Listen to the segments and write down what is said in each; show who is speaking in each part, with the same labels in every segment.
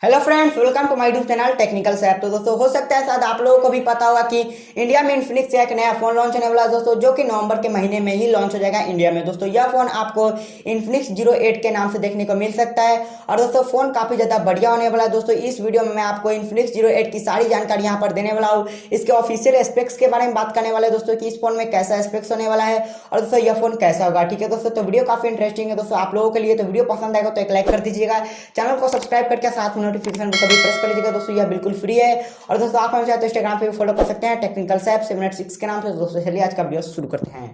Speaker 1: Hello friends, welcome to my YouTube channel technical Saif. तो दोस्तों हो सकता है शायद आप लोगों को भी पता होगा कि इंडिया में इन्फिनिक्स से एक नया फोन लॉन्च होने वाला है दोस्तों, जो कि नवंबर के महीने में ही लॉन्च हो जाएगा इंडिया में। दोस्तों यह फोन आपको इन्फिनिक्स जीरो 8 के नाम से देखने को मिल सकता है और दोस्तों फोन काफी ज्यादा बढ़िया होने वाला है। दोस्तों इस वीडियो में मैं आपको इन्फिनिक्स जीरो 8 की सारी जानकारी यहाँ पर देने वाला हूँ। इसके ऑफिशियल स्पेक्स के बारे में बात करने वाले दोस्तों कि इस फोन में कैसा स्पेक्स होने वाला है और दोस्तों यह फोन कैसा होगा। ठीक है दोस्तों, तो वीडियो काफी इंटरेस्टिंग है दोस्तों आप लोगों के लिए। तो वीडियो पसंद आएगा तो एक लाइक कर दीजिएगा, चैनल को सब्सक्राइब करके साथ में नोटिफिकेशन को सभी कर लीजिएगा दोस्तों, यह बिल्कुल फ्री है। और दोस्तों आप हमें चाहे तो इंस्टाग्राम पे भी फॉलो कर सकते हैं टेक्निकल सैफ 786 के नाम से। दोस्तों चलिए आज का वीडियो शुरू करते हैं।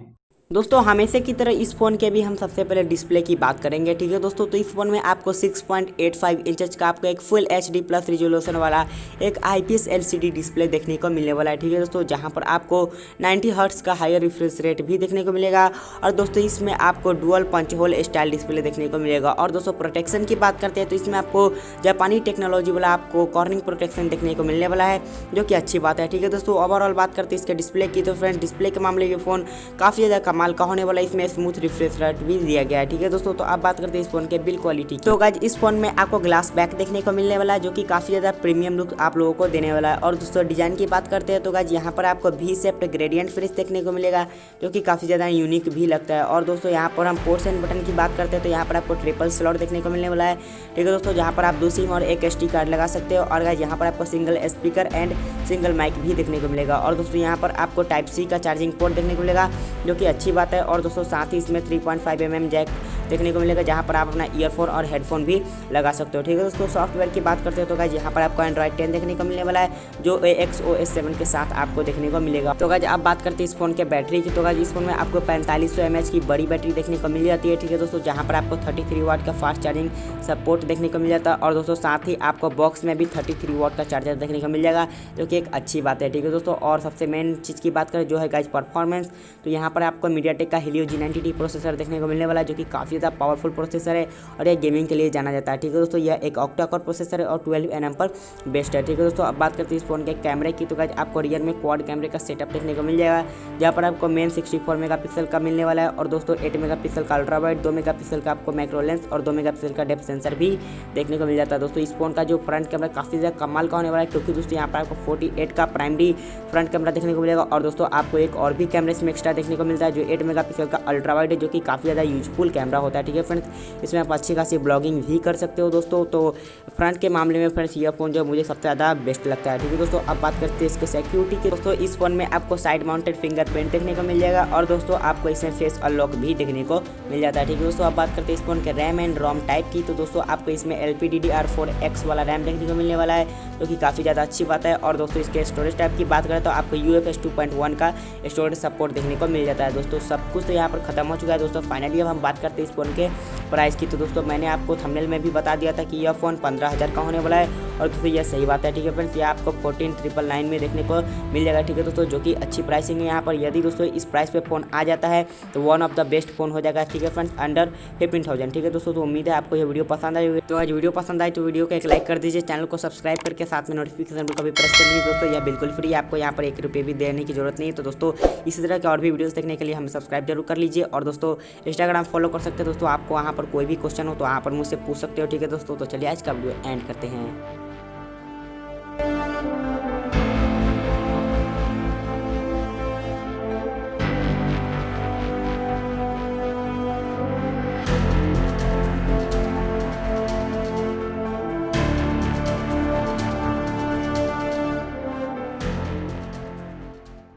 Speaker 1: दोस्तों हमेशा की तरह इस फ़ोन के भी हम सबसे पहले डिस्प्ले की बात करेंगे। ठीक है दोस्तों, तो इस फोन में आपको 6.85 इंच का आपको एक फुल HD प्लस रिजोल्यूशन वाला एक IPS LCD डिस्प्ले देखने को मिलने वाला है। ठीक है दोस्तों, जहां पर आपको 90 हर्ट्ज का हायर रिफ्रेश रेट भी देखने को मिलेगा और दोस्तों इसमें आपको dual punch hole style display देखने को मिलेगा। और दोस्तों प्रोटेक्शन की बात करते हैं तो इसमें आपको जापानी टेक्नोलॉजी वाला आपको कॉर्निंग प्रोटेक्शन देखने को मिलने वाला है, जो कि अच्छी बात है। ठीक है दोस्तों, ओवरऑल बात करते हैं इसके डिस्प्ले की, तो फ्रेंड्स डिस्प्ले के मामले में फ़ोन काफ़ी ज़्यादा कमाल का होने वाला है। इसमें स्मूथ रिफ्रेश रेट भी दिया गया है। ठीक है दोस्तों, तो आप बात करते हैं इस फोन के बिल्ड क्वालिटी। तो गाइस इस फोन में आपको ग्लास बैक देखने को मिलने वाला है, जो कि काफी ज्यादा प्रीमियम लुक आप लोगों को देने वाला है। और दोस्तों डिजाइन की बात करते हैं तो गाइस यहाँ पर आपको V शेप्ड ग्रेडियंट फिनिश देखने को मिलेगा, जो कि काफी ज्यादा यूनिक भी लगता है। और दोस्तों यहाँ पर हम पोर्ट्स एंड बटन की बात करते हैं तो यहाँ पर आपको ट्रिपल स्लॉट देखने को मिलने वाला है। ठीक है दोस्तों, जहाँ पर आप 2 सिम और एक SD कार्ड लगा सकते हो। और गाइस यहाँ पर आपको single speaker and single mic भी देखने को मिलेगा। और दोस्तों यहाँ पर आपको Type-C का चार्जिंग पोर्ट देखने को मिलेगा, जो कि अच्छी बात है। और दोस्तों साथ ही इसमें 3.5 mm जैक देखने को मिलेगा, जहां पर आप अपना ईयरफोन और हेडफोन भी लगा सकते हो। ठीक है दोस्तों, सॉफ्टवेयर की बात करते हो तो गाइस यहाँ पर आपको Android 10 देखने को मिलने वाला है, जो XOS 7 के साथ आपको देखने को मिलेगा। तो गाइस आप बात करते हैं इस फोन के बैटरी की, तो गाइस इस फोन में आपको 4500 mAh की बड़ी बैटरी देखने को मिल जाती है। ठीक है दोस्तों, जहाँ पर आपको 33 वाट का फास्ट चार्जिंग सपोर्ट देखने को मिल जाता है। और दोस्तों साथ ही आपको बॉक्स में भी 33 वाट का चार्जर देखने को मिल जाएगा, जो कि एक अच्छी बात है। ठीक है दोस्तों, और सबसे मेन चीज़ की बात करें जो है गाइस परफॉर्मेंस, तो यहाँ पर आपको MediaTek का Helio G90T प्रोसेसर देखने को मिलने वाला है, जो कि काफ़ी ज़्यादा पावरफुल प्रोसेसर है और यह गेमिंग के लिए जाना जाता है। ठीक है दोस्तों, यह एक ऑक्टा कोर प्रोसेसर है और 12 nm पर बेस्ट है। ठीक है दोस्तों, अब बात करते हैं इस फोन के कैमरे की, तो गाइस आपको रियर में क्वाड कैमरे का सेटअप देखने को मिल जाएगा, जहाँ पर आपको मेन 64 मेगापिक्सल का मिलने वाला है। और दोस्तों 8 मेगापिक्सल का अल्ट्रा वाइड, 2 मेगापिक्सल का आपको मैक्रो लेंस और 2 मेगापिक्सल का डेप्थ सेंसर भी देखने को मिल जाता है। दोस्तों इस फोन का जो फ्रंट कैमरा काफ़ी ज़्यादा कमाल का होने वाला है, क्योंकि दोस्तों यहाँ पर आपको 48 का प्राइमरी फ्रंट कैमरा देखने को मिलेगा। और दोस्तों आपको एक और भी कैमरे इसमें एक्स्ट्रा देखने को मिलता है, जो 8 मेगापिक्सल का अल्ट्रा वाइड है, जो कि काफ़ी ज़्यादा यूजफुल कैमरा होता है। ठीक है फ्रेंड्स, इसमें आप अच्छी खासी ब्लॉगिंग भी कर सकते हो दोस्तों। तो फ्रंट के मामले में फ्रेंड्स यह फोन जो मुझे सबसे ज़्यादा बेस्ट लगता है। ठीक है दोस्तों, अब बात करते हैं इसके सिक्योरिटी की। दोस्तों इस फोन में आपको साइड माउंटेड फिंगरप्रिंट देखने को मिल जाएगा और दोस्तों आपको इसमें फेस अनलॉक भी देखने को मिल जाता है। ठीक है दोस्तों, अब बात करते हैं इस फोन के रैम एंड रोम टाइप की, तो दोस्तों आपको इसमें LPDDR4X वाला रैम देखने को मिलने वाला है, जो कि काफ़ी ज़्यादा अच्छी बात है। और दोस्तों इसके स्टोरेज टाइप की बात करें तो आपको UFS 2.1 का स्टोरेज सपोर्ट देखने को मिल जाता है। दोस्तों सब कुछ तो यहाँ पर खत्म हो चुका है दोस्तों। फाइनली अब हम बात करते हैं इस फोन के प्राइस की, तो दोस्तों मैंने आपको थंबनेल में भी बता दिया था कि यह फ़ोन 15,000 का होने वाला है और दोस्तों यह सही बात है। ठीक है फ्रेंड्स, ये आपको 14,999 में देखने को मिल जाएगा। ठीक है दोस्तों, जो कि अच्छी प्राइसिंग है यहाँ पर। यदि दोस्तों इस प्राइस पे फ़ोन आ जाता है तो one of the best phone हो जाएगा। ठीक है फ्रेंड्स, अंडर 15,000। ठीक है दोस्तों, तो उम्मीद है आपको ये वीडियो पसंद आई होगी। तो आज वीडियो पसंद आई तो वीडियो को एक लाइक कर दीजिए, चैनल को सब्सक्राइब करके साथ में नोटिफिकेशन को भी प्रेस कर दीजिए दोस्तों। यह बिल्कुल फ्री है, आपको यहाँ पर 1 रुपये भी देने की जरूरत नहीं है। तो दोस्तों इसी तरह के और भी वीडियोस देखने के लिए हमें सब्सक्राइब जरूर कर लीजिए। और दोस्तों इंस्टाग्राम फॉलो कर सकते हैं दोस्तों, आपको वहाँ पर कोई भी क्वेश्चन हो तो वहाँ पर मुझसे पूछ सकते हो। ठीक है दोस्तों, तो चलिए आज का वीडियो एंड करते हैं।